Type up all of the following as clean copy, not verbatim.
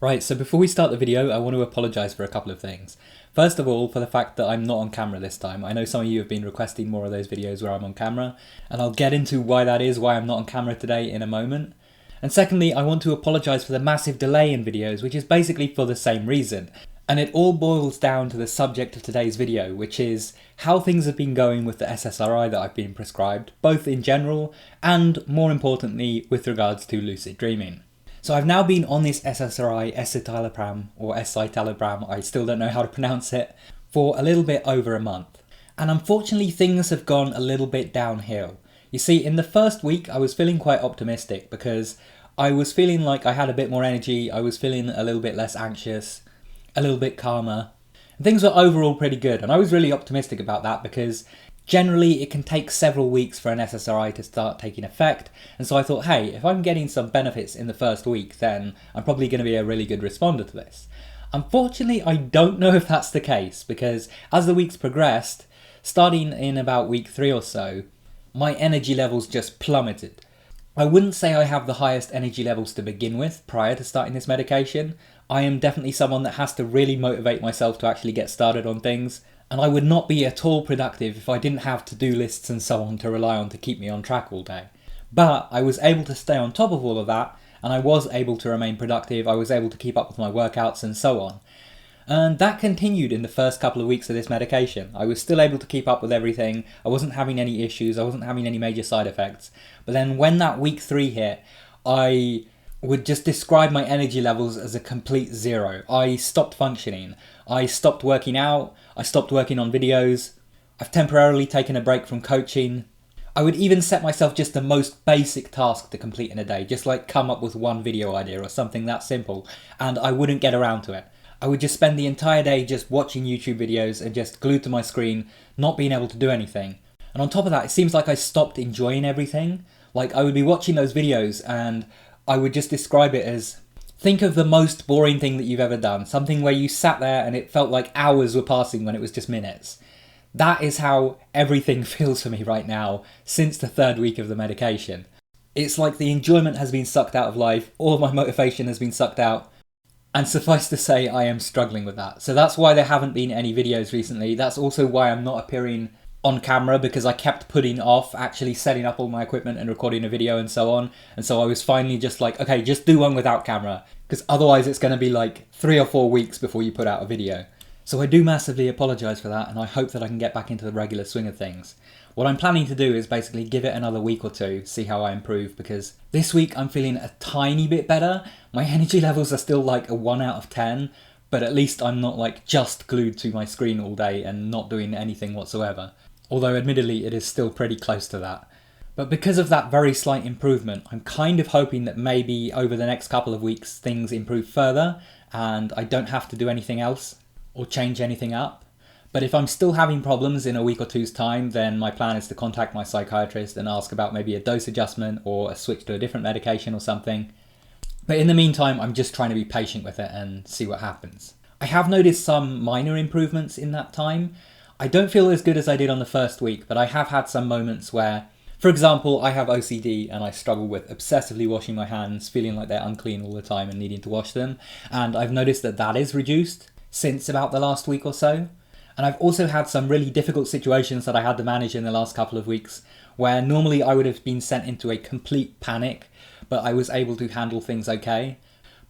Right, so before we start the video, I want to apologise for a couple of things. First of all, for the fact that I'm not on camera this time. I know some of you have been requesting more of those videos where I'm on camera, and I'll get into why that is, why I'm not on camera today in a moment. And secondly, I want to apologise for the massive delay in videos, which is basically for the same reason. And it all boils down to the subject of today's video, which is how things have been going with the SSRI that I've been prescribed, both in general and, more importantly, with regards to lucid dreaming. So I've now been on this SSRI, Escitalopram, or Escitalopram, I still don't know how to pronounce it, for a little bit over a month. And unfortunately things have gone a little bit downhill. You see, in the first week I was feeling quite optimistic because I was feeling like I had a bit more energy, I was feeling a little bit less anxious, a little bit calmer. And things were overall pretty good, and I was really optimistic about that because generally it can take several weeks for an SSRI to start taking effect, and so I thought, hey, if I'm getting some benefits in the first week, then I'm probably going to be a really good responder to this. Unfortunately, I don't know if that's the case, because as the weeks progressed, starting in about week 3 or so, my energy levels just plummeted. I wouldn't say I have the highest energy levels to begin with prior to starting this medication. I am definitely someone that has to really motivate myself to actually get started on things, and I would not be at all productive if I didn't have to-do lists and so on to rely on to keep me on track all day. But I was able to stay on top of all of that, and I was able to remain productive, I was able to keep up with my workouts and so on. And that continued in the first couple of weeks of this medication. I was still able to keep up with everything, I wasn't having any issues, I wasn't having any major side effects. But then when that week 3 hit, I would just describe my energy levels as a complete zero. I stopped functioning. I stopped working out. I stopped working on videos. I've temporarily taken a break from coaching. I would even set myself just the most basic task to complete in a day, just like come up with one video idea or something that simple, and I wouldn't get around to it. I would just spend the entire day just watching YouTube videos and just glued to my screen, not being able to do anything. And on top of that, it seems like I stopped enjoying everything. Like, I would be watching those videos and I would just describe it as, think of the most boring thing that you've ever done. Something where you sat there and it felt like hours were passing when it was just minutes. That is how everything feels for me right now since the 3rd week of the medication. It's like the enjoyment has been sucked out of life, all of my motivation has been sucked out, and suffice to say I am struggling with that. So that's why there haven't been any videos recently. That's also why I'm not appearing on camera, because I kept putting off actually setting up all my equipment and recording a video and so on. And so I was finally just like, okay, just do one without camera, because otherwise it's going to be like 3 or 4 weeks before you put out a video. So I do massively apologise for that, and I hope that I can get back into the regular swing of things. What I'm planning to do is basically give it another week or two, see how I improve, because this week I'm feeling a tiny bit better. My energy levels are still like a 1 out of 10, but at least I'm not like just glued to my screen all day and not doing anything whatsoever. Although admittedly it is still pretty close to that. But because of that very slight improvement, I'm kind of hoping that maybe over the next couple of weeks things improve further and I don't have to do anything else or change anything up. But if I'm still having problems in a week or two's time, then my plan is to contact my psychiatrist and ask about maybe a dose adjustment or a switch to a different medication or something. But in the meantime, I'm just trying to be patient with it and see what happens. I have noticed some minor improvements in that time. I don't feel as good as I did on the first week, but I have had some moments where, for example, I have OCD and I struggle with obsessively washing my hands, feeling like they're unclean all the time and needing to wash them. And I've noticed that that is reduced since about the last week or so. And I've also had some really difficult situations that I had to manage in the last couple of weeks, where normally I would have been sent into a complete panic, but I was able to handle things okay.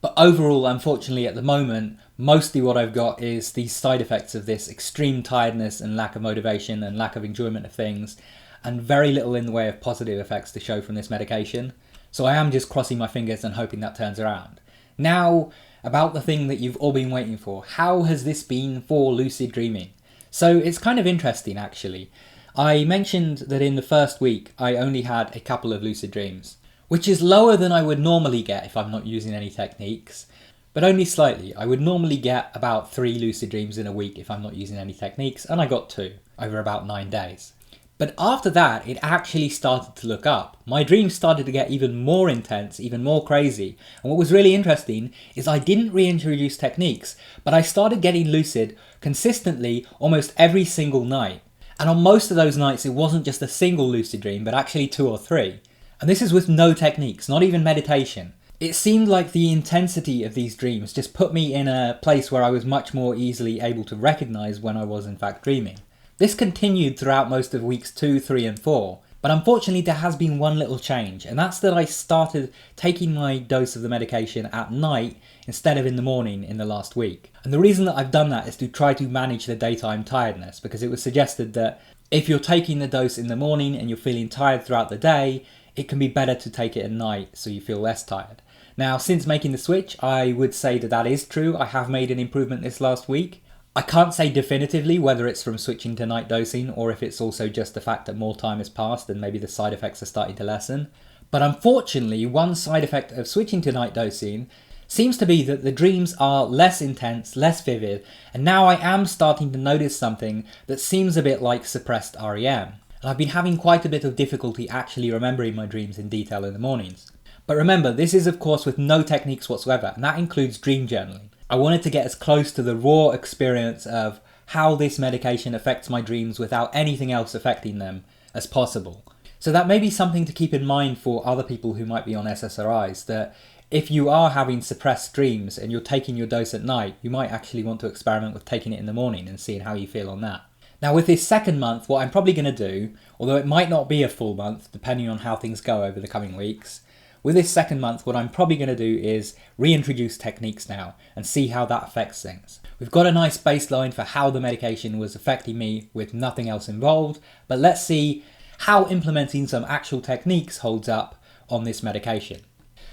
But overall, unfortunately, at the moment, mostly what I've got is these side effects of this extreme tiredness and lack of motivation and lack of enjoyment of things, and very little in the way of positive effects to show from this medication. So I am just crossing my fingers and hoping that turns around. Now, about the thing that you've all been waiting for. How has this been for lucid dreaming? So it's kind of interesting, actually. I mentioned that in the first week, I only had a couple of lucid dreams, which is lower than I would normally get if I'm not using any techniques, but only slightly. I would normally get about 3 lucid dreams in a week if I'm not using any techniques, and I got 2 over about 9 days. But after that, it actually started to look up. My dreams started to get even more intense, even more crazy. And what was really interesting is I didn't reintroduce techniques, but I started getting lucid consistently almost every single night. And on most of those nights, it wasn't just a single lucid dream, but actually 2 or 3. And this is with no techniques, not even meditation. It seemed like the intensity of these dreams just put me in a place where I was much more easily able to recognise when I was in fact dreaming. This continued throughout most of weeks 2, 3 and 4, but unfortunately there has been one little change, and that's that I started taking my dose of the medication at night instead of in the morning in the last week. And the reason that I've done that is to try to manage the daytime tiredness, because it was suggested that if you're taking the dose in the morning and you're feeling tired throughout the day, it can be better to take it at night so you feel less tired. Now, since making the switch, I would say that that is true. I have made an improvement this last week. I can't say definitively whether it's from switching to night dosing or if it's also just the fact that more time has passed and maybe the side effects are starting to lessen. But unfortunately, one side effect of switching to night dosing seems to be that the dreams are less intense, less vivid, and now I am starting to notice something that seems a bit like suppressed REM. And I've been having quite a bit of difficulty actually remembering my dreams in detail in the mornings. But remember, this is of course with no techniques whatsoever, and that includes dream journaling. I wanted to get as close to the raw experience of how this medication affects my dreams without anything else affecting them as possible. So that may be something to keep in mind for other people who might be on SSRIs, that if you are having suppressed dreams and you're taking your dose at night, you might actually want to experiment with taking it in the morning and seeing how you feel on that. Now with this second month, what I'm probably going to do, although it might not be a full month depending on how things go over the coming weeks, with this second month, what I'm probably going to do is reintroduce techniques now and see how that affects things. We've got a nice baseline for how the medication was affecting me with nothing else involved, but let's see how implementing some actual techniques holds up on this medication.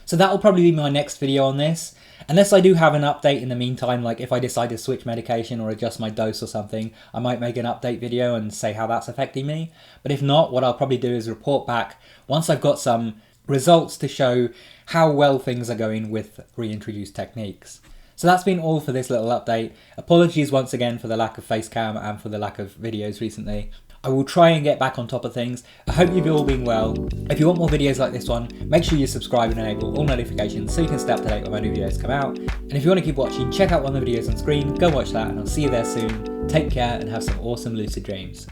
So that'll probably be my next video on this, unless I do have an update in the meantime, like if I decide to switch medication or adjust my dose or something, I might make an update video and say how that's affecting me. But if not, what I'll probably do is report back once I've got some results to show how well things are going with reintroduced techniques. So that's been all for this little update. Apologies once again for the lack of face cam and for the lack of videos recently. I will try and get back on top of things. I hope you've all been well. If you want more videos like this one, make sure you subscribe and enable all notifications so you can stay up to date when my new videos come out. And if you want to keep watching, check out one of the videos on screen, go watch that, and I'll see you there soon. Take care and have some awesome lucid dreams.